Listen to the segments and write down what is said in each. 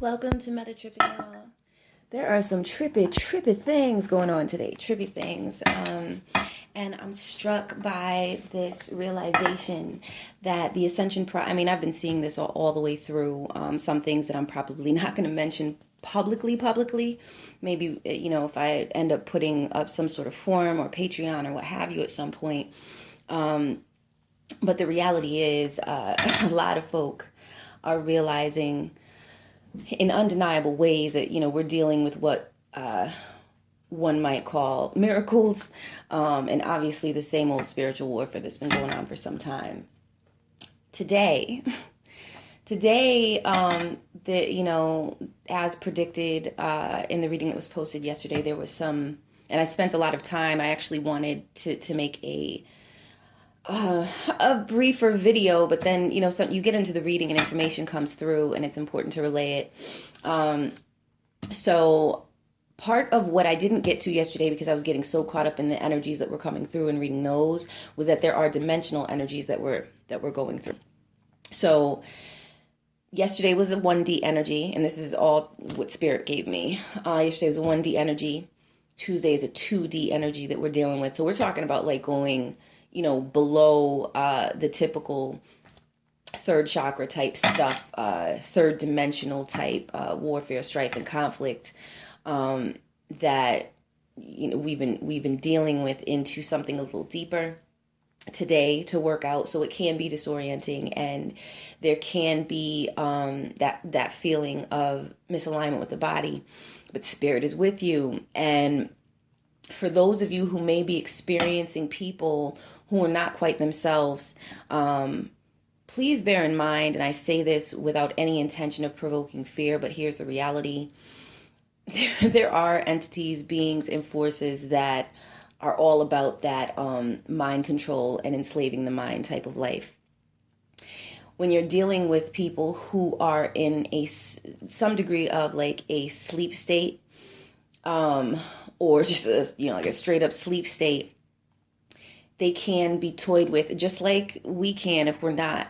Welcome to Meta Tripping, y'all. There are some trippy things going on today. Trippy things. And I'm struck by this realization that the Ascension I've been seeing this all the way through. Some things that I'm probably not going to mention publicly. Maybe, if I end up putting up some sort of forum or Patreon or what have you at some point. But the reality is, a lot of folk are realizing in undeniable ways that, we're dealing with what one might call miracles, and obviously the same old spiritual warfare that's been going on for some time. Today, as predicted in the reading that was posted yesterday, there was some, and I spent a lot of time. I actually wanted to make a briefer video, but then you get into the reading and information comes through, and it's important to relay it. So part of what I didn't get to yesterday, because I was getting so caught up in the energies that were coming through and reading those, was that there are dimensional energies that we're going through. So yesterday was a 1D energy, and this is all what Spirit gave me. Yesterday was a 1D energy. Tuesday is a 2D energy that we're dealing with. So we're talking about like going below the typical third chakra type stuff, third dimensional type warfare, strife, and conflict that we've been dealing with, into something a little deeper today to work out. So it can be disorienting, and there can be that feeling of misalignment with the body, but Spirit is with you. And for those of you who may be experiencing people who are not quite themselves, please bear in mind, and I say this without any intention of provoking fear, but here's the reality. There are entities, beings, and forces that are all about that mind control and enslaving the mind type of life. When you're dealing with people who are in some degree of like a sleep state, or just like a straight up sleep state, they can be toyed with, just like we can if we're not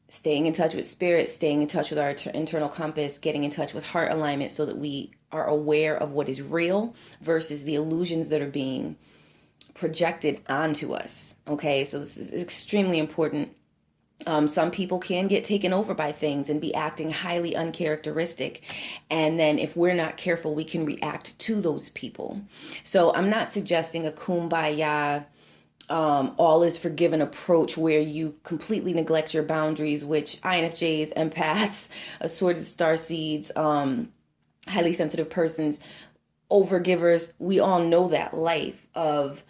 staying in touch with Spirit, staying in touch with our internal compass, getting in touch with heart alignment, so that we are aware of what is real versus the illusions that are being projected onto us. Okay, so this is extremely important. Some people can get taken over by things and be acting highly uncharacteristic. And then if we're not careful, we can react to those people. So I'm not suggesting a kumbaya, all is forgiven approach where you completely neglect your boundaries, which INFJs, empaths, assorted starseeds, highly sensitive persons, overgivers, we all know that life of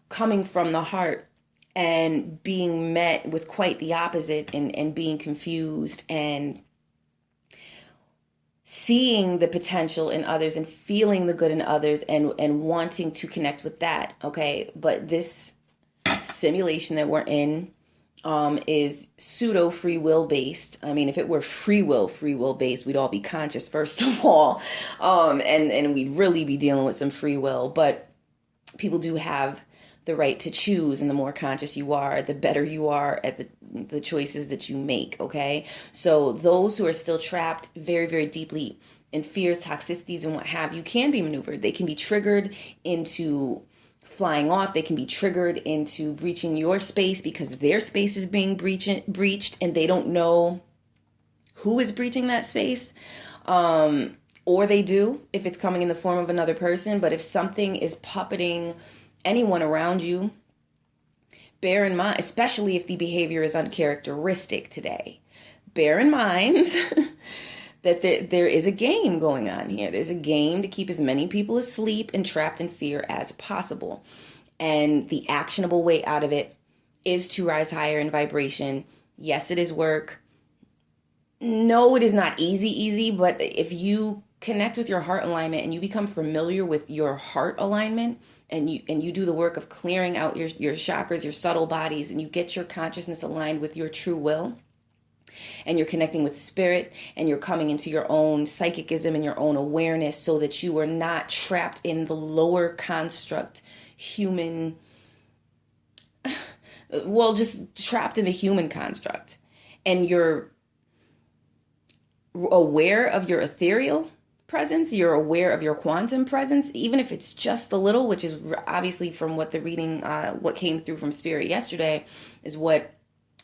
coming from the heart and being met with quite the opposite, and being confused and seeing the potential in others and feeling the good in others and wanting to connect with that. Okay. But this simulation that we're in is pseudo free will based. I mean, if it were free will based, we'd all be conscious first of all. And we'd really be dealing with some free will, but people do have the right to choose, and the more conscious you are, the better you are at the choices that you make. Okay. So those who are still trapped very, very deeply in fears, toxicities, and what have you, can be maneuvered. They can be triggered into flying off. They can be triggered into breaching your space because their space is being breached and they don't know who is breaching that space. Or they do if it's coming in the form of another person. But if something is puppeting anyone around you, bear in mind, especially if the behavior is uncharacteristic today, bear in mind that there is a game going on here. There's a game to keep as many people asleep and trapped in fear as possible. And the actionable way out of it is to rise higher in vibration. Yes, it is work. No, it is not easy, but if you connect with your heart alignment and you become familiar with your heart alignment, and you do the work of clearing out your chakras, your subtle bodies, and you get your consciousness aligned with your true will, and you're connecting with Spirit, and you're coming into your own psychicism and your own awareness, so that you are not trapped in the lower construct human, just trapped in the human construct, and you're aware of your ethereal presence, you're aware of your quantum presence, even if it's just a little, which is obviously from what the reading, what came through from Spirit yesterday, is what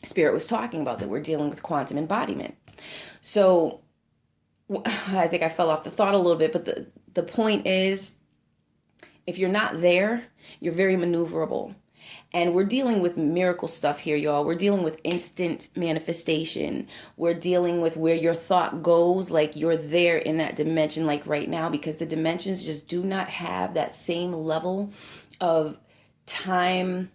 Spirit was talking about, that we're dealing with quantum embodiment. So I think I fell off the thought a little bit, but the point is, if you're not there, you're very maneuverable. And we're dealing with miracle stuff here, y'all. We're dealing with instant manifestation. We're dealing with where your thought goes, like you're there in that dimension, like right now, because the dimensions just do not have that same level of time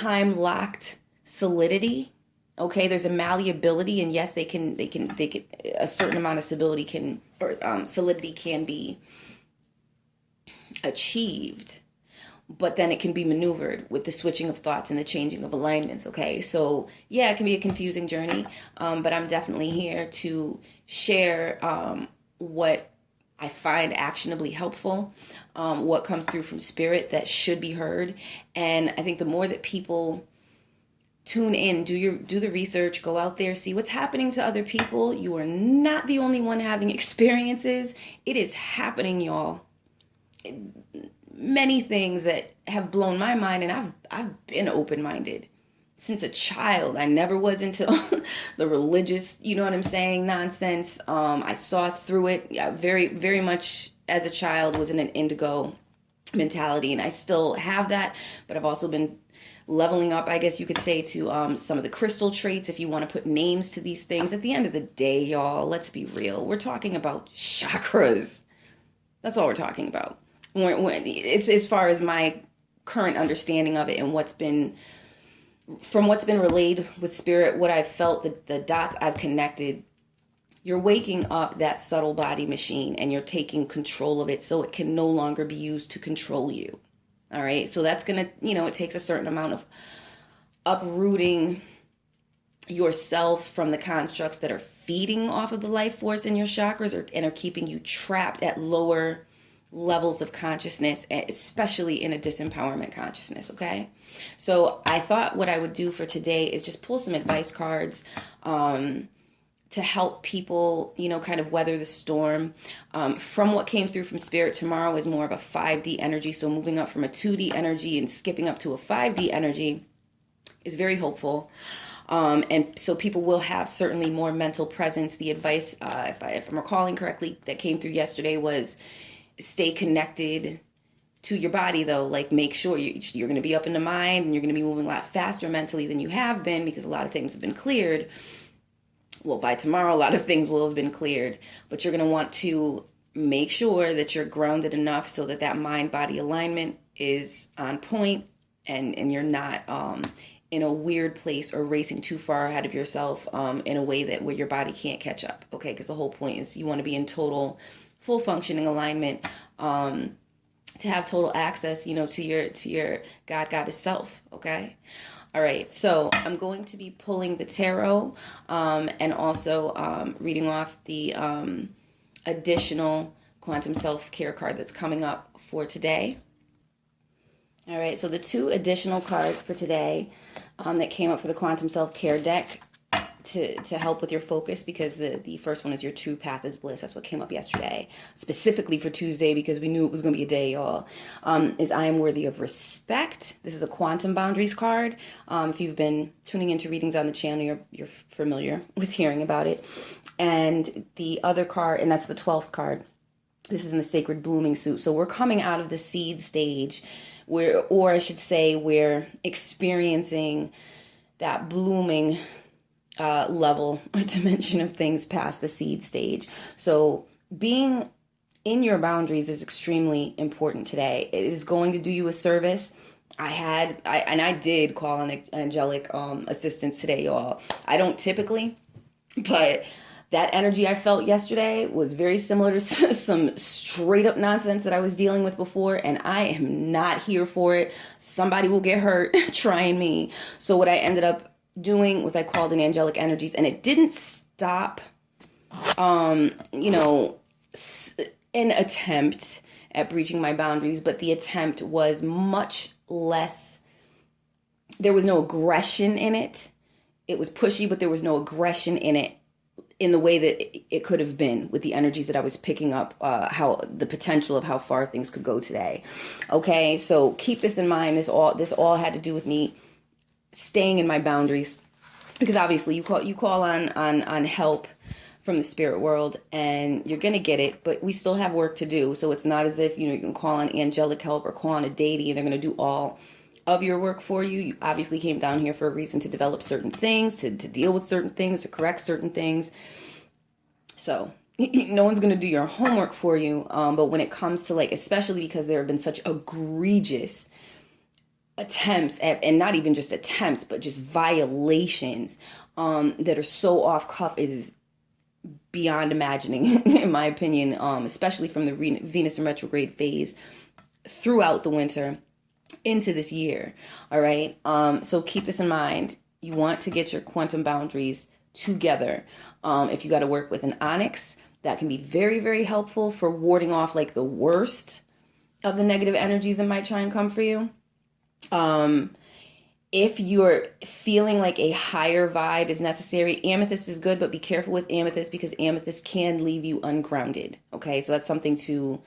locked solidity. Okay, there's a malleability, and yes, they can a certain amount of stability can, or solidity can be achieved, but then it can be maneuvered with the switching of thoughts and the changing of alignments. Okay, so yeah, it can be a confusing journey, but I'm definitely here to share what I find actionably helpful, what comes through from Spirit that should be heard. And I think the more that people tune in, do the research, go out there, see what's happening to other people. You are not the only one having experiences. It is happening, y'all. Many things that have blown my mind, and I've been open-minded since a child. I never was into the religious, you know what I'm saying, nonsense. I saw through it. Yeah, very, very much as a child was in an indigo mentality, and I still have that, but I've also been leveling up, I guess you could say, to some of the crystal traits, if you want to put names to these things. At the end of the day, y'all, let's be real. We're talking about chakras. That's all we're talking about. It's as far as my current understanding of it and what's been relayed with Spirit, what I've felt, the dots I've connected. You're waking up that subtle body machine, and you're taking control of it so it can no longer be used to control you. All right. So that's going to, it takes a certain amount of uprooting yourself from the constructs that are feeding off of the life force in your chakras, and are keeping you trapped at lower levels of consciousness, especially in a disempowerment consciousness. Okay. So I thought what I would do for today is just pull some advice cards, to help people, kind of weather the storm. From what came through from Spirit, tomorrow is more of a 5D energy. So moving up from a 2D energy and skipping up to a 5D energy is very hopeful. And so people will have certainly more mental presence. The advice, if I'm recalling correctly, that came through yesterday was stay connected to your body, though. Like, make sure you're going to be up in the mind, and you're going to be moving a lot faster mentally than you have been, because a lot of things have been cleared. Well, by tomorrow, a lot of things will have been cleared, but you're going to want to make sure that you're grounded enough so that mind-body alignment is on point, and you're not in a weird place or racing too far ahead of yourself in a way that where your body can't catch up. Okay, because the whole point is you want to be in total, full functioning alignment, to have total access, to your God, Goddess self. Okay. All right, so I'm going to be pulling the tarot, and also reading off the additional quantum self-care card that's coming up for today. All right, so the two additional cards for today that came up for the quantum self-care deck to help with your focus, because the first one is your true path is bliss. That's what came up yesterday, specifically for Tuesday, because we knew it was going to be a day, y'all. Is I am worthy of respect. This is a quantum boundaries card. If you've been tuning into readings on the channel, you're familiar with hearing about it. And the other card, and that's the 12th card. This is in the sacred blooming suit. So we're coming out of the seed stage, or I should say, we're experiencing that blooming level or dimension of things past the seed stage. So being in your boundaries is extremely important today. It is going to do you a service. I did call on angelic assistance today, y'all. I don't typically, but that energy I felt yesterday was very similar to some straight up nonsense that I was dealing with before, and I am not here for it. Somebody will get hurt trying me. So what I ended up doing was I called in angelic energies, and it didn't stop, an attempt at breaching my boundaries, but the attempt was much less. There was no aggression in it. It was pushy, but there was no aggression in it. in the way that it could have been with the energies that I was picking up, how the potential of how far things could go today. Okay, so keep this in mind. This all had to do with me staying in my boundaries, because obviously you call on help from the spirit world, and you're gonna get it, but we still have work to do. So it's not as if, you know, you can call on angelic help or call on a deity and they're gonna do all of your work for you. You obviously came down here for a reason, to develop certain things, to deal with certain things, to correct certain things. So no one's going to do your homework for you. But when it comes to, like, especially because there have been such egregious attempts at, and not even just attempts, but just violations that are so off cuff, it is beyond imagining, in my opinion, especially from the Venus in retrograde phase throughout the winter into this year. All right. So keep this in mind. You want to get your quantum boundaries together. If you got to work with an onyx, that can be very, very helpful for warding off, like, the worst of the negative energies that might try and come for you. If you're feeling like a higher vibe is necessary, amethyst is good, but be careful with amethyst, because amethyst can leave you ungrounded. Okay. So that's something to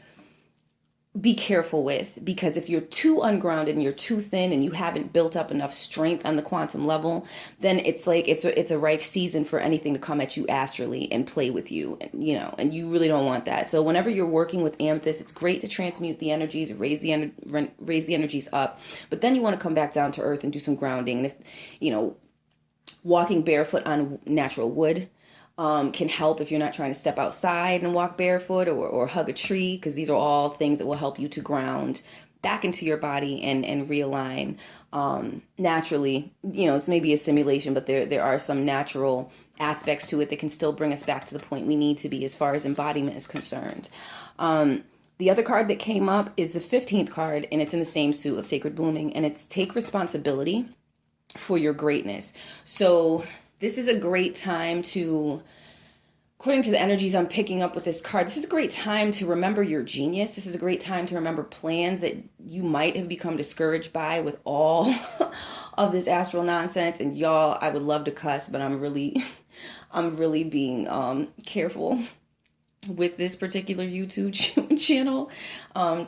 be careful with, because if you're too ungrounded and you're too thin and you haven't built up enough strength on the quantum level, then it's like it's a rife season for anything to come at you astrally and play with you, and, you know, and you really don't want that. So whenever you're working with amethyst, it's great to transmute the energies, raise the energies up, but then you want to come back down to earth and do some grounding. And if, you know, walking barefoot on natural wood can help if you're not trying to step outside and walk barefoot, or hug a tree, because these are all things that will help you to ground back into your body and realign naturally. You know, it's maybe a simulation, but there are some natural aspects to it that can still bring us back to the point we need to be as far as embodiment is concerned. The other card that came up is the 15th card, and it's in the same suit of Sacred Blooming, and it's take responsibility for your greatness. So this is a great time to, according to the energies I'm picking up with this card, this is a great time to remember your genius. This is a great time to remember plans that you might have become discouraged by with all of this astral nonsense. And y'all, I would love to cuss, but I'm really being careful with this particular YouTube channel,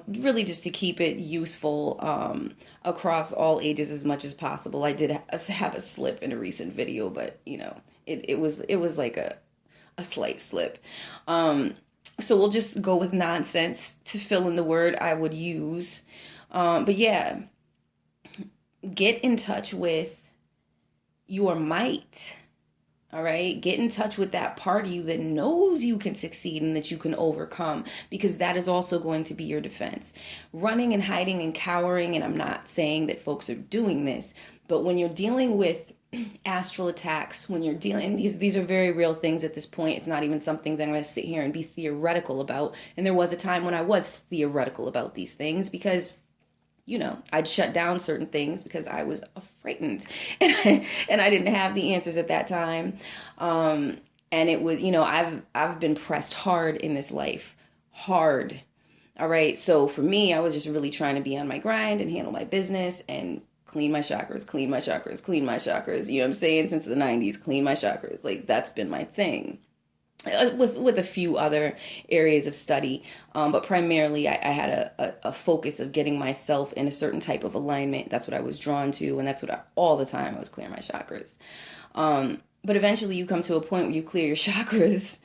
really just to keep it useful across all ages as much as possible. I did have a slip in a recent video, but, you know, it was like a slight slip. So we'll just go with nonsense to fill in the word I would use. But yeah, get in touch with your might. All right. Get in touch with that part of you that knows you can succeed and that you can overcome, because that is also going to be your defense. Running and hiding and cowering, and I'm not saying that folks are doing this, but when you're dealing with astral attacks, when you're dealing, these are very real things at this point. It's not even something that I'm going to sit here and be theoretical about. And there was a time when I was theoretical about these things, because, you know, I'd shut down certain things because I was frightened and I didn't have the answers at that time. And it was, you know, I've been pressed hard in this life, hard. All right. So for me, I was just really trying to be on my grind and handle my business and clean my chakras, clean my chakras, clean my chakras. You know what I'm saying? Since the 90s, clean my chakras. Like, that's been my thing. With a few other areas of study, but primarily I had a focus of getting myself in a certain type of alignment. That's what I was drawn to, and that's what all the time I was clearing my chakras. But eventually you come to a point where you clear your chakras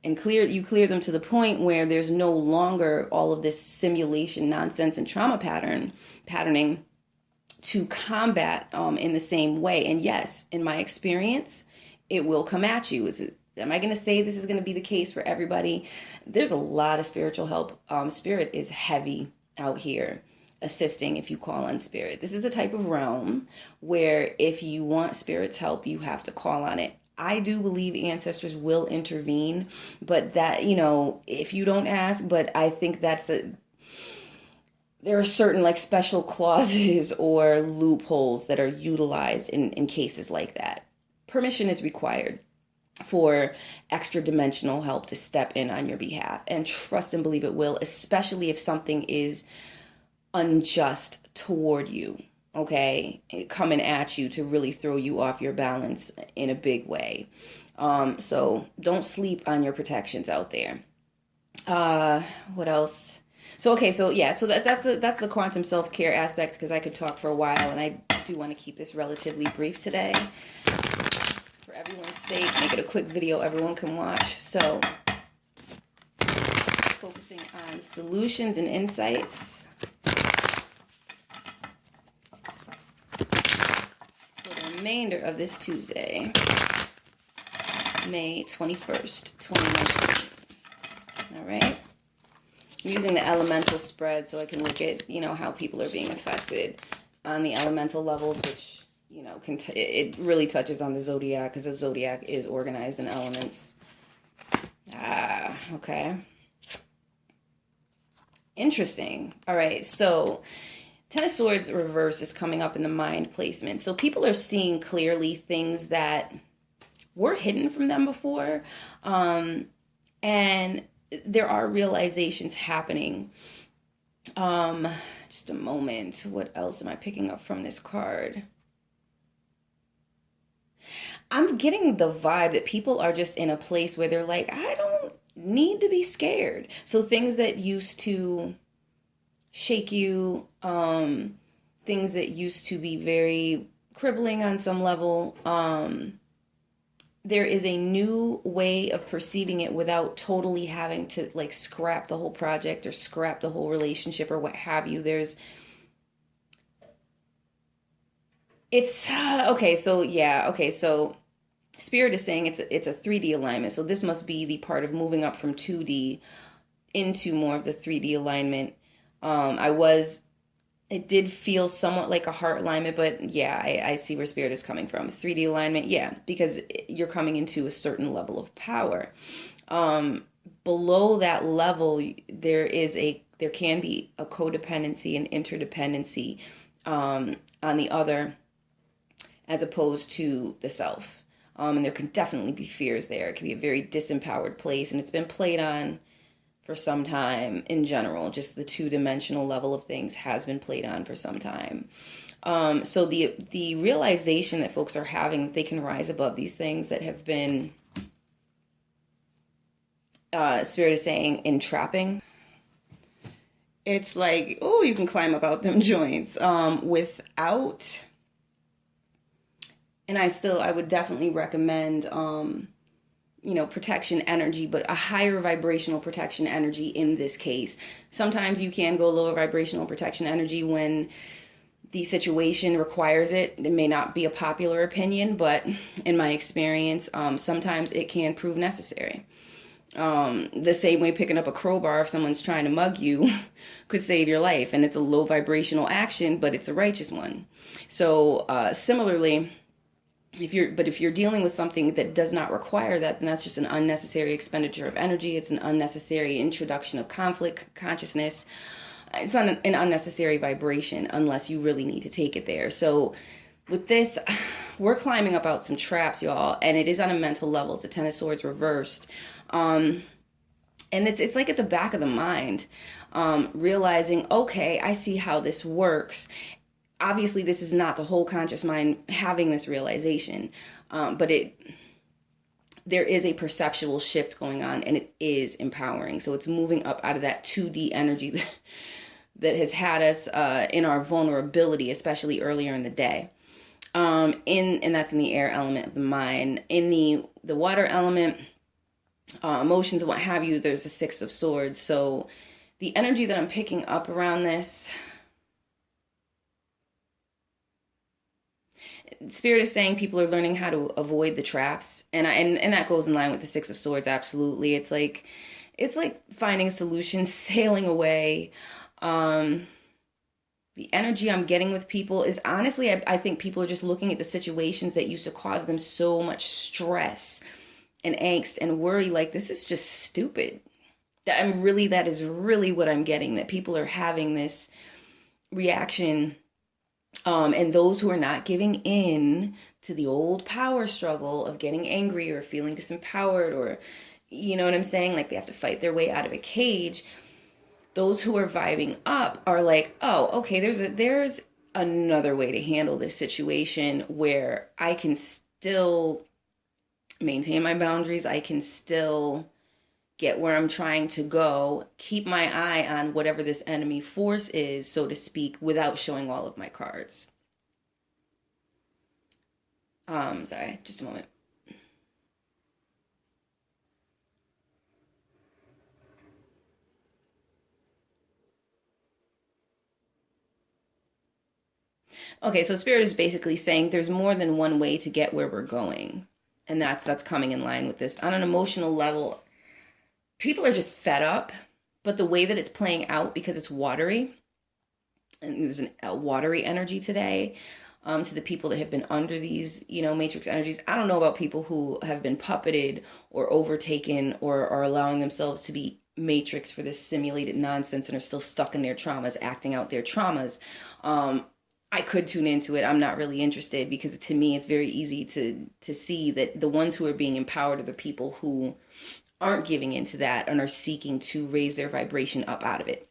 and you clear them to the point where there's no longer all of this simulation nonsense and trauma patterning to combat in the same way. And yes, in my experience, it will come at you. Am I going to say this is going to be the case for everybody? There's a lot of spiritual help. Spirit is heavy out here assisting if you call on spirit. This is the type of realm where if you want spirit's help, you have to call on it. I do believe ancestors will intervene, but that, you know, if you don't ask, but I think there are certain like special clauses or loopholes that are utilized in cases like that. Permission is required for extra dimensional help to step in on your behalf, and trust and believe it will, especially if something is unjust toward you. Okay, coming at you to really throw you off your balance in a big way. So don't sleep on your protections out there. What else? So okay, so yeah, so that's the quantum self-care aspect, because I could talk for a while, and I do want to keep this relatively brief today for everyone's sake. Make it a quick video everyone can watch. So focusing on solutions and insights for the remainder of this Tuesday, May 21st, 2019. All right. I'm using the elemental spread so I can look at, how people are being affected on the elemental levels, which, it really touches on the zodiac, because the zodiac is organized in elements. Okay. Interesting. All right. So Ten of Swords reverse is coming up in the mind placement. So people are seeing clearly things that were hidden from them before. And there are realizations happening. Just a moment. What else am I picking up from this card? I'm getting the vibe that people are just in a place where they're like, I don't need to be scared. So things that used to shake you, things that used to be very crippling on some level, there is a new way of perceiving it without totally having to like scrap the whole project or scrap the whole relationship or what have you. So Spirit is saying it's a 3D alignment. So this must be the part of moving up from 2D into more of the 3D alignment. It did feel somewhat like a heart alignment, but yeah, I see where Spirit is coming from. 3D alignment, yeah, because you're coming into a certain level of power. Below that level, there can be a codependency and interdependency on the other, as opposed to the self. And there can definitely be fears there. It can be a very disempowered place, and it's been played on for some time in general. Just the two-dimensional level of things has been played on for some time. So the realization that folks are having that they can rise above these things that have been, Spirit is saying, entrapping. It's like, oh, you can climb up out them joints without. And I would definitely recommend, protection energy, but a higher vibrational protection energy in this case. Sometimes you can go lower vibrational protection energy when the situation requires it. It may not be a popular opinion, but in my experience, sometimes it can prove necessary. The same way picking up a crowbar if someone's trying to mug you could save your life, and it's a low vibrational action, but it's a righteous one. So similarly, if you're dealing with something that does not require that, then that's just an unnecessary expenditure of energy. It's an unnecessary introduction of conflict consciousness. It's not an unnecessary vibration unless you really need to take it there. So with this, we're climbing up out some traps, y'all, and it is on a mental level. It's a Ten of Swords reversed. And it's like at the back of the mind, realizing, okay, I see how this works. Obviously, this is not the whole conscious mind having this realization, but there is a perceptual shift going on, and it is empowering. So it's moving up out of that 2D energy that has had us in our vulnerability, especially earlier in the day. And that's in the air element of the mind. In the water element, emotions and what have you, there's the Six of Swords. So the energy that I'm picking up around this, Spirit is saying people are learning how to avoid the traps, and that goes in line with the Six of Swords. Absolutely, it's like finding solutions, sailing away. The energy I'm getting with people is honestly, I think people are just looking at the situations that used to cause them so much stress and angst and worry. Like, this is just stupid. That is really what I'm getting. That people are having this reaction. And those who are not giving in to the old power struggle of getting angry or feeling disempowered, or, you know what I'm saying? Like they have to fight their way out of a cage. Those who are vibing up are like, oh, okay, there's another way to handle this situation where I can still maintain my boundaries. I can still get where I'm trying to go, keep my eye on whatever this enemy force is, so to speak, without showing all of my cards. Sorry, just a moment. Okay, so Spirit is basically saying there's more than one way to get where we're going. And that's coming in line with this. On an emotional level, people are just fed up, but the way that it's playing out, because it's watery, and there's a watery energy today, to the people that have been under these, matrix energies. I don't know about people who have been puppeted or overtaken or are allowing themselves to be matrix for this simulated nonsense and are still stuck in their traumas, acting out their traumas. I could tune into it. I'm not really interested, because to me it's very easy to see that the ones who are being empowered are the people who aren't giving into that and are seeking to raise their vibration up out of it.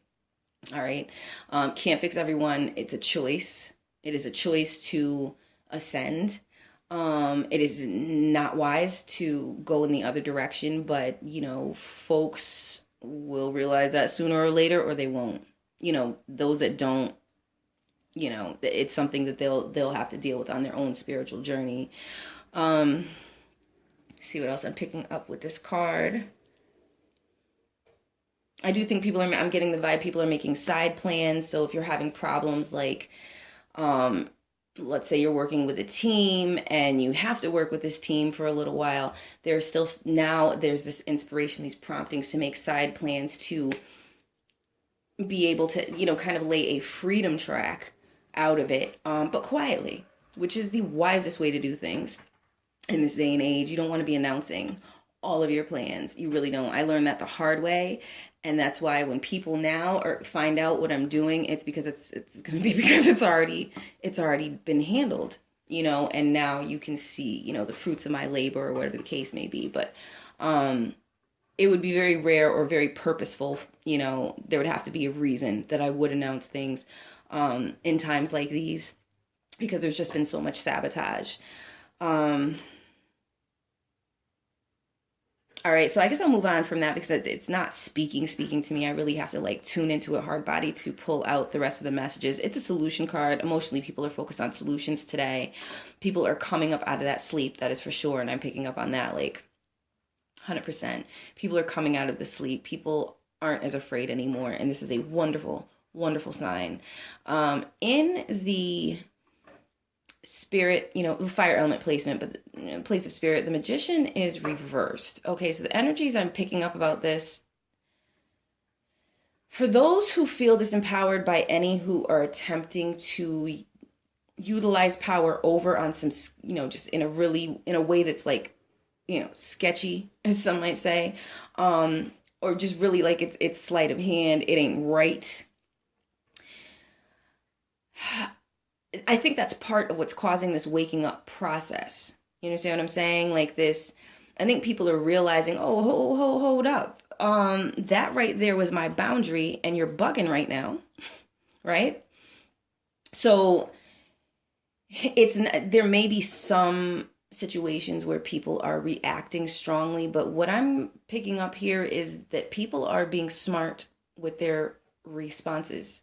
All right. Can't fix everyone. It's a choice. It is a choice to ascend. It is not wise to go in the other direction, but folks will realize that sooner or later, or they won't. Those that don't, it's something that they'll have to deal with on their own spiritual journey. See what else I'm picking up with this card. I do think I'm getting the vibe people are making side plans. So if you're having problems, like, let's say you're working with a team and you have to work with this team for a little while, there's this inspiration, these promptings to make side plans to be able to, kind of lay a freedom track out of it, but quietly, which is the wisest way to do things in this day and age. You don't want to be announcing all of your plans. You really don't. I learned that the hard way. And that's why when people now find out what I'm doing, it's because it's going to be because it's already been handled, and now you can see, the fruits of my labor, or whatever the case may be. But it would be very rare or very purposeful. There would have to be a reason that I would announce things in times like these, because there's just been so much sabotage. All right, so I guess I'll move on from that, because it's not speaking to me. I really have to tune into a hard body to pull out the rest of the messages. It's a solution card. Emotionally, people are focused on solutions today. People are coming up out of that sleep, that is for sure, and I'm picking up on that 100%. People are coming out of the sleep. People aren't as afraid anymore, and this is a wonderful, wonderful sign. In the Spirit, fire element placement, but place of Spirit, the Magician is reversed. Okay, so the energies I'm picking up about this, for those who feel disempowered by any who are attempting to utilize power over on some, just in a way that's sketchy, as some might say, or just really it's sleight of hand, it ain't right. I think that's part of what's causing this waking up process. You understand what I'm saying? I think people are realizing, oh, hold up. That right there was my boundary, and you're bugging right now, right? So there may be some situations where people are reacting strongly, but what I'm picking up here is that people are being smart with their responses,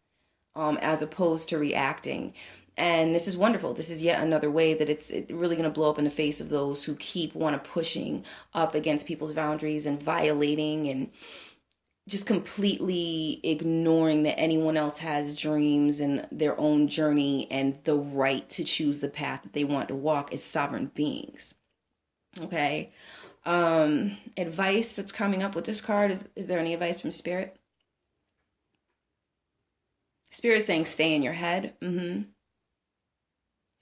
as opposed to reacting. And this is wonderful. This is yet another way that it's really going to blow up in the face of those who keep pushing up against people's boundaries and violating and just completely ignoring that anyone else has dreams and their own journey and the right to choose the path that they want to walk as sovereign beings. Okay. Advice that's coming up with this card. Is there any advice from Spirit? Spirit is saying stay in your head.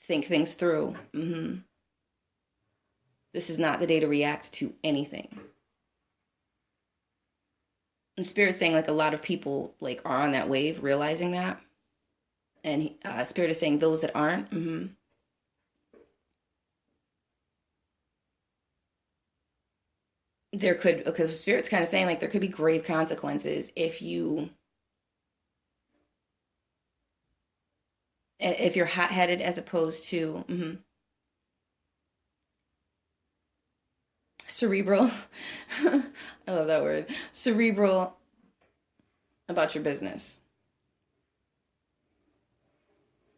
Think things through. This is not the day to react to anything. And Spirit's saying a lot of people are on that wave, realizing that. And Spirit is saying those that aren't, there could, because Spirit's kind of saying there could be grave consequences if you're hot-headed as opposed to, cerebral. I love that word. Cerebral about your business.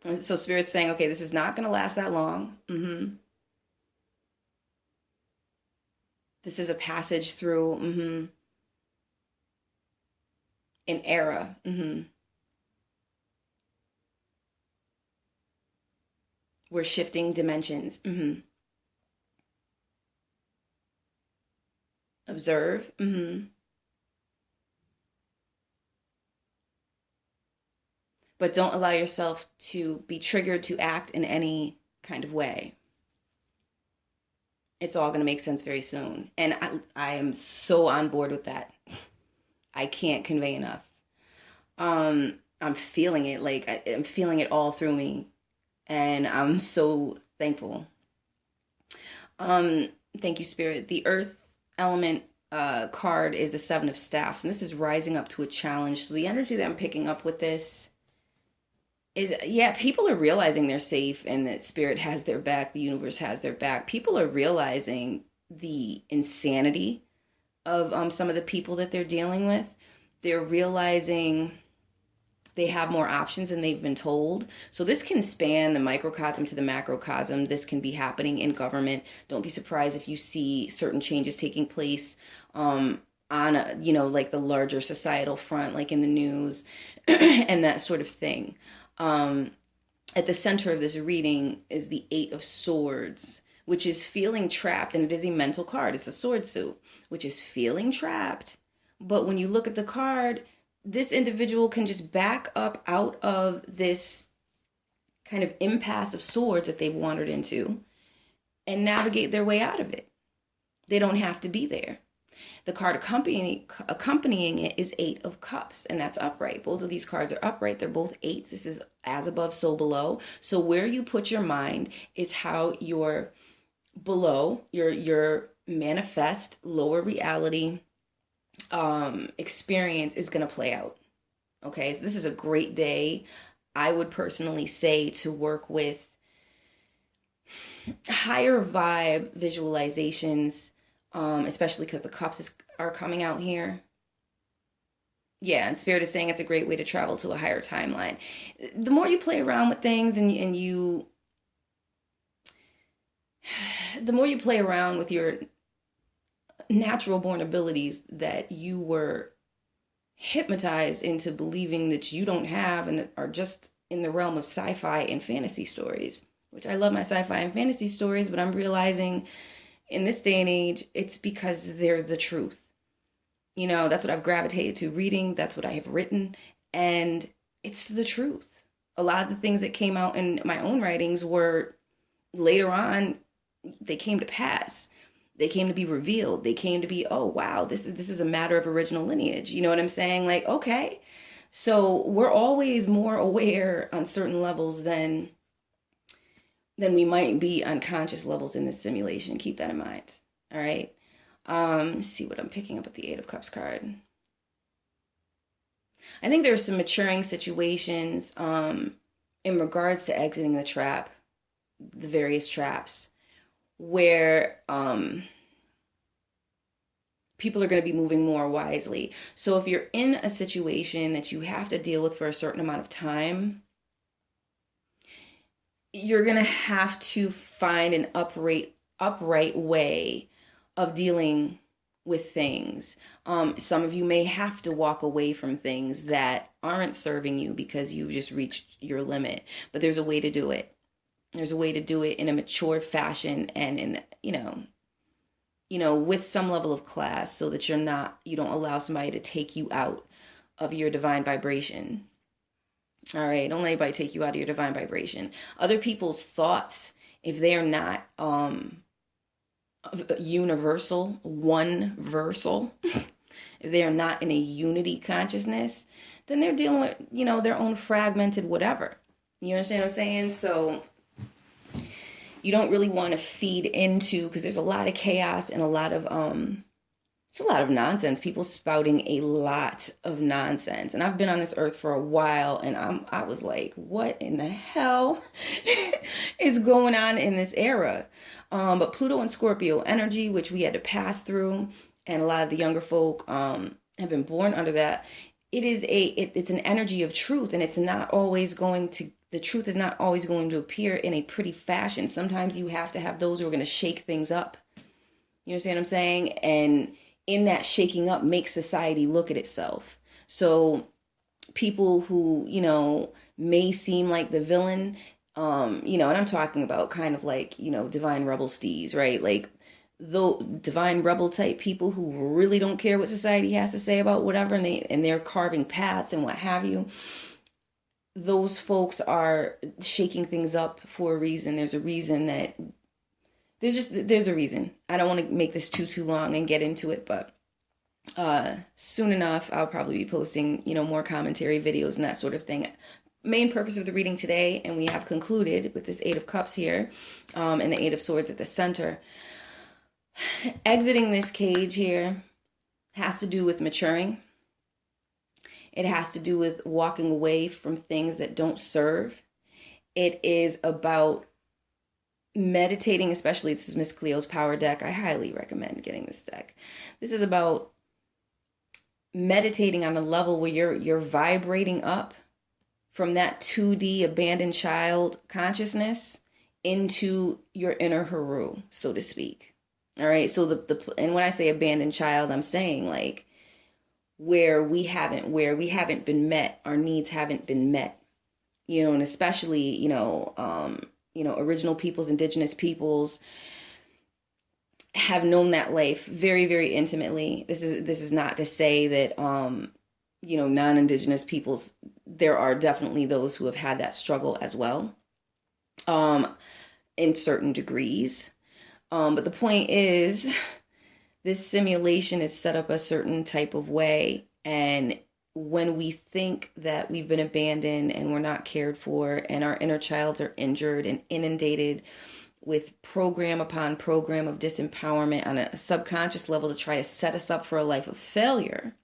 And so Spirit's saying, okay, this is not going to last that long. This is a passage through an era. We're shifting dimensions. Observe. But don't allow yourself to be triggered to act in any kind of way. It's all going to make sense very soon. And I am so on board with that. I can't convey enough. I'm feeling it. Like, I'm feeling it all through me. And I'm so thankful. Thank you, Spirit. The Earth element card is the Seven of Staffs. And this is rising up to a challenge. So the energy that I'm picking up with this is, yeah, people are realizing they're safe and that Spirit has their back, the universe has their back. People are realizing the insanity of some of the people that they're dealing with. They're realizing they have more options than they've been told. So this can span the microcosm to the macrocosm. This can be happening in government. Don't be surprised if you see certain changes taking place on a, like the larger societal front, like in the news and that sort of thing. At the center of this reading is the Eight of Swords, which is feeling trapped, and it is a mental card. It's a sword suit, which is feeling trapped. But when you look at the card, this individual can just back up out of this kind of impasse of swords that they've wandered into and navigate their way out of it. They don't have to be there. The card accompanying it is Eight of Cups, and that's upright. Both of these cards are upright. They're both eights. This is as above, so below. So where you put your mind is how your manifest lower reality experience is going to play out. Okay, so this is a great day, I would personally say, to work with higher vibe visualizations, especially because the cups are coming out here. Yeah, and Spirit is saying it's a great way to travel to a higher timeline. The more you play around with things and the more you play around with your natural born abilities that you were hypnotized into believing that you don't have and that are just in the realm of sci-fi and fantasy stories, which I love my sci-fi and fantasy stories, but I'm realizing in this day and age, it's because they're the truth. That's what I've gravitated to reading. That's what I have written. And it's the truth. A lot of the things that came out in my own writings were later on, they came to pass. They came to be revealed. They came to be, oh, wow, this is a matter of original lineage. You know what I'm saying? Like, okay. So we're always more aware on certain levels than we might be on conscious levels in this simulation. Keep that in mind. All right. Let's see what I'm picking up with the Eight of Cups card. I think there are some maturing situations in regards to exiting the trap, the various traps, where people are going to be moving more wisely. So if you're in a situation that you have to deal with for a certain amount of time, you're going to have to find an upright way of dealing with things. Some of you may have to walk away from things that aren't serving you because you've just reached your limit. But there's a way to do it. There's a way to do it in a mature fashion and with some level of class, so that you don't allow somebody to take you out of your divine vibration. All right. Don't let anybody take you out of your divine vibration. Other people's thoughts, if they are not universal, one-versal, if they are not in a unity consciousness, then they're dealing with, their own fragmented whatever. You understand what I'm saying? So you don't really want to feed into, because there's a lot of chaos and a lot of it's a lot of nonsense. People spouting a lot of nonsense. And I've been on this earth for a while, and I was like, what in the hell is going on in this era? But Pluto and Scorpio energy, which we had to pass through, and a lot of the younger folk have been born under that. It's an energy of truth, and it's not always going to, the truth is not always going to appear in a pretty fashion. Sometimes you have to have those who are going to shake things up. You understand what I'm saying? And in that shaking up makes society look at itself. So people who, may seem like the villain, and I'm talking about kind of like, divine rebel steez, right? Like the divine rebel type people who really don't care what society has to say about whatever, and they're carving paths and what have you. Those folks are shaking things up for a reason. There's a reason that there's a reason. I don't want to make this too long and get into it, but soon enough I'll probably be posting, more commentary videos and that sort of thing. Main purpose of the reading today, and we have concluded with this Eight of Cups here, and the Eight of Swords at the center. Exiting this cage here has to do with maturing. It has to do with walking away from things that don't serve. It is about meditating, especially this is Miss Cleo's power deck. I highly recommend getting this deck. This is about meditating on a level where you're vibrating up from that 2D abandoned child consciousness into your inner Haru, so to speak. All right. So and when I say abandoned child, I'm saying like where we haven't been met, our needs haven't been met, and especially, original peoples, indigenous peoples have known that life very, very intimately. This is not to say that, non-indigenous peoples, there are definitely those who have had that struggle as well, in certain degrees. But the point is, this simulation is set up a certain type of way. And when we think that we've been abandoned and we're not cared for, and our inner childs are injured and inundated with program upon program of disempowerment on a subconscious level to try to set us up for a life of failure,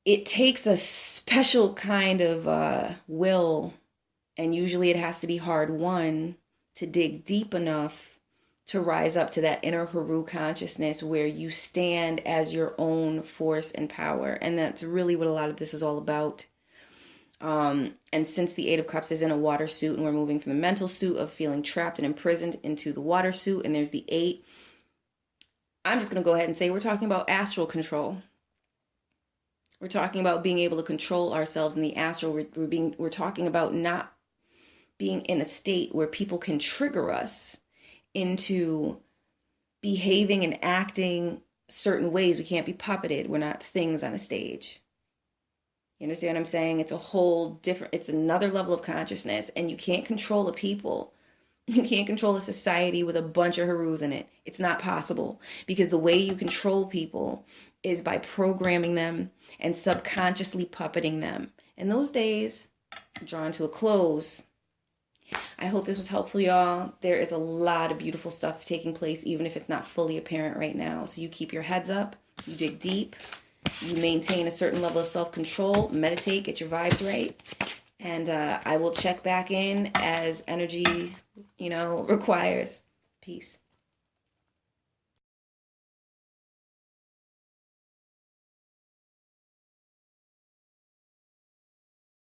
it takes a special kind of will, and usually it has to be hard won, to dig deep enough to rise up to that inner Haru consciousness where you stand as your own force and power. And that's really what a lot of this is all about. And since the Eight of Cups is in a water suit, and we're moving from the mental suit of feeling trapped and imprisoned into the water suit, and there's the 8, I'm just going to go ahead and say we're talking about astral control. We're talking about being able to control ourselves in the astral. We're talking about not being in a state where people can trigger us into behaving and acting certain ways. We can't be puppeted. We're not things on a stage. You understand what I'm saying? It's a whole different, it's another level of consciousness, and you can't control a people. You can't control a society with a bunch of Harus in it. It's not possible, because the way you control people is by programming them and subconsciously puppeting them. And those days are drawing to a close. I hope this was helpful, y'all. There is a lot of beautiful stuff taking place, even if it's not fully apparent right now. So you keep your heads up, you dig deep, you maintain a certain level of self-control, meditate, get your vibes right. And I will check back in as energy, requires. Peace.